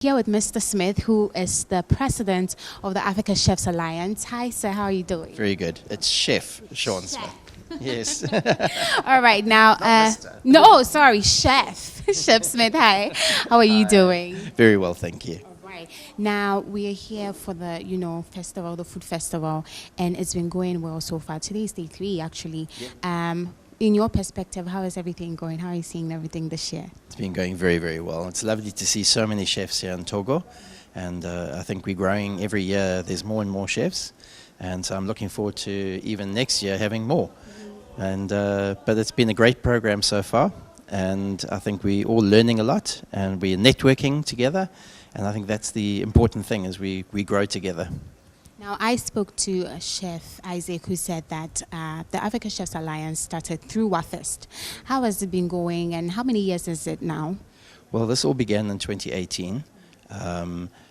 Here with Mr. Smith, who is the president of the Africa Chefs Alliance. Hi, sir. How are you doing? Very good. It's Chef Sean Smith. Yes. All right, now. No, sorry, Chef. Chef Smith. Hi. How are you doing? Very well, thank you. All right. Now we are here for the, festival, the food festival, and it's been going well so far. Today is day 3, actually. Yeah. In your perspective, how is everything going? How are you seeing everything this year? It's been going very, very well. It's lovely to see so many chefs here in Togo, and I think we're growing every year. There's more and more chefs, and so I'm looking forward to even next year having more. And but it's been a great program so far, and I think we're all learning a lot, and we're networking together, and I think that's the important thing is we grow together. Now, I spoke to Chef Isaac, who said that the Africa Chefs Alliance started through WAFEST. How has it been going, and how many years is it now? Well, this all began in 2018.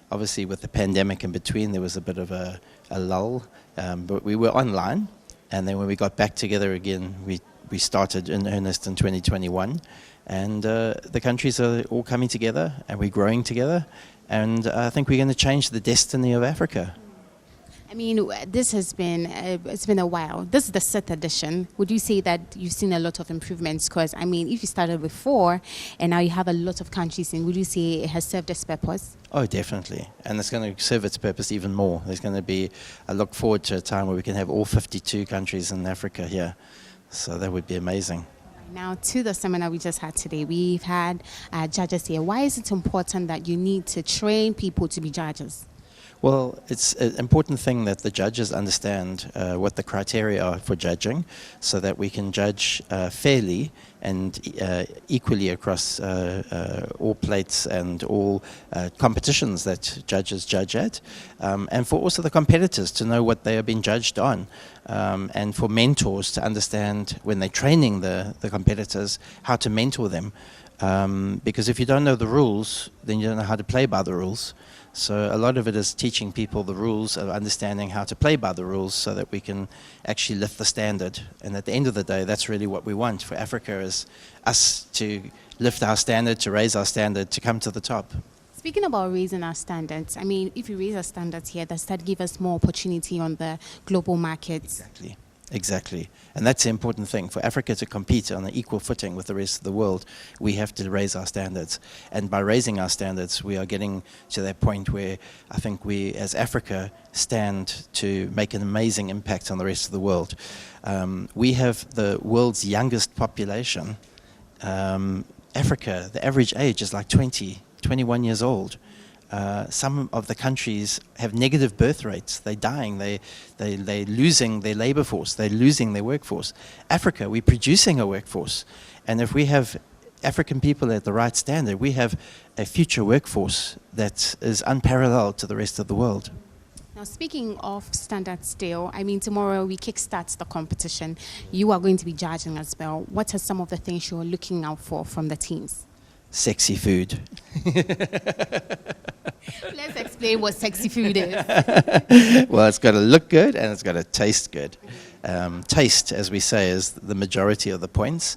Obviously, with the pandemic in between, there was a bit of a lull, but we were online. And then when we got back together again, we started in earnest in 2021. And the countries are all coming together, and we're growing together. And I think we're going to change the destiny of Africa. I mean, this has been, it's been a while. This is the 6th edition. Would you say that you've seen a lot of improvements? Because, I mean, if you started with 4 and now you have a lot of countries in, would you say it has served its purpose? Oh, definitely. And it's going to serve its purpose even more. There's going to be, I look forward to a time where we can have all 52 countries in Africa here. So that would be amazing. Now, to the seminar we just had today, we've had judges here. Why is it important that you need to train people to be judges? Well, it's an important thing that the judges understand what the criteria are for judging so that we can judge fairly and equally across all plates and all competitions that judges judge at, and for also the competitors to know what they are being judged on, and for mentors to understand when they're training the competitors how to mentor them, because if you don't know the rules, then you don't know how to play by the rules. So a lot of it is teaching people the rules, of understanding how to play by the rules so that we can actually lift the standard. And at the end of the day, that's really what we want for Africa, is us to lift our standard, to raise our standard, to come to the top. Speaking about raising our standards, I mean, if you raise our standards here, does that give us more opportunity on the global markets? Exactly. And that's the important thing. For Africa to compete on an equal footing with the rest of the world, we have to raise our standards. And by raising our standards, we are getting to that point where I think we, as Africa, stand to make an amazing impact on the rest of the world. We have the world's youngest population. Africa, the average age is like 20, 21 years old. Some of the countries have negative birth rates. They're dying. They're losing their labor force. They're losing their workforce. Africa, we're producing a workforce. And if we have African people at the right standard, we have a future workforce that is unparalleled to the rest of the world. Now, speaking of standards still, I mean, tomorrow we kickstart the competition. You are going to be judging as well. What are some of the things you're looking out for from the teams? Sexy food. Let's explain what sexy food is. Well, it's got to look good and it's got to taste good. Taste, as we say, is the majority of the points,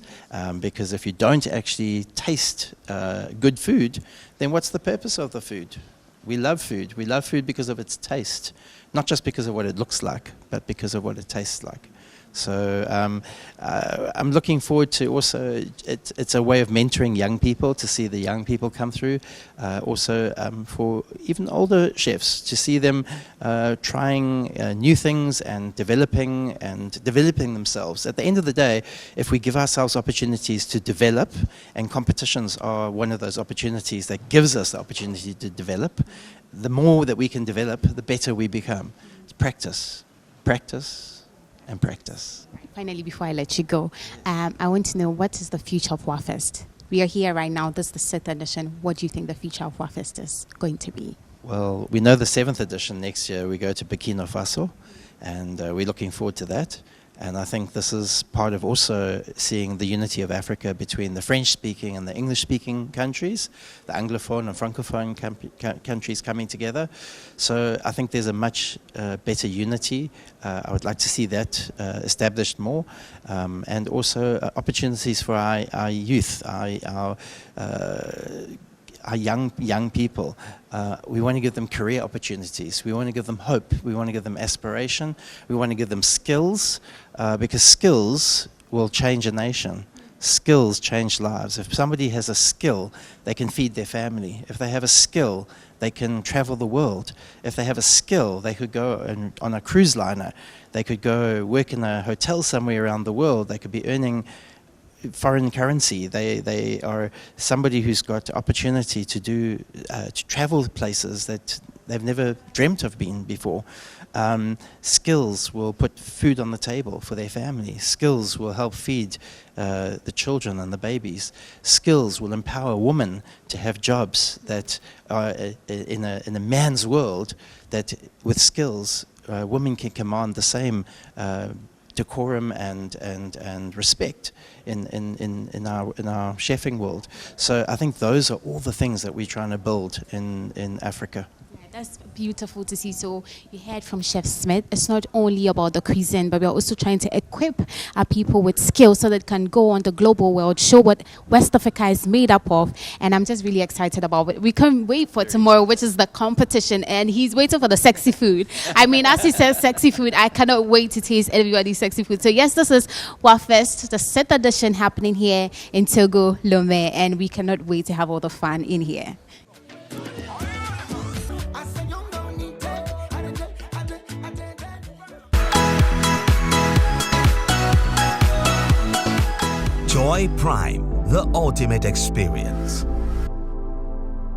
because if you don't actually taste good food, then what's the purpose of the food? We love food. We love food because of its taste, not just because of what it looks like, but because of what it tastes like. So I'm looking forward to also, it's a way of mentoring young people, to see the young people come through, also for even older chefs, to see them trying new things and developing themselves. At the end of the day, if we give ourselves opportunities to develop, and competitions are one of those opportunities that gives us the opportunity to develop, the more that we can develop, the better we become. It's practice, and practice. Finally, before I let you go, I want to know, what is the future of WAFEST? We are here right now. This is the 6th edition. What do you think the future of WAFEST is going to be? Well, we know the 7th edition next year we go to Burkina Faso, and we're looking forward to that. And I think this is part of also seeing the unity of Africa between the French-speaking and the English-speaking countries, the Anglophone and Francophone countries coming together. So I think there's a much better unity. I would like to see that established more, and also opportunities for our youth, our our young people. We want to give them career opportunities. We want to give them hope. We want to give them aspiration. We want to give them skills, because skills will change a nation. Skills change lives. If somebody has a skill, they can feed their family. If they have a skill, they can travel the world. If they have a skill, they could go on a cruise liner. They could go work in a hotel somewhere around the world. They could be earning foreign currency. They are somebody who's got opportunity to to travel places that they've never dreamt of being before. Skills will put food on the table for their family. Skills will help feed the children and the babies. Skills will empower women to have jobs that are in a man's world, that with skills women can command the same decorum and respect in our chefing world. So I think those are all the things that we're trying to build in Africa. That's beautiful to see. So you heard from Chef Smith. It's not only about the cuisine, but we're also trying to equip our people with skills so that can go on the global world, show what West Africa is made up of. And I'm just really excited about it. We can't wait for tomorrow, which is the competition. And he's waiting for the sexy food. I mean, as he says sexy food, I cannot wait to taste everybody's sexy food. So yes, this is WAFest, the 7th edition happening here in Togo, Lomé. And we cannot wait to have all the fun in here. Joy Prime, the ultimate experience.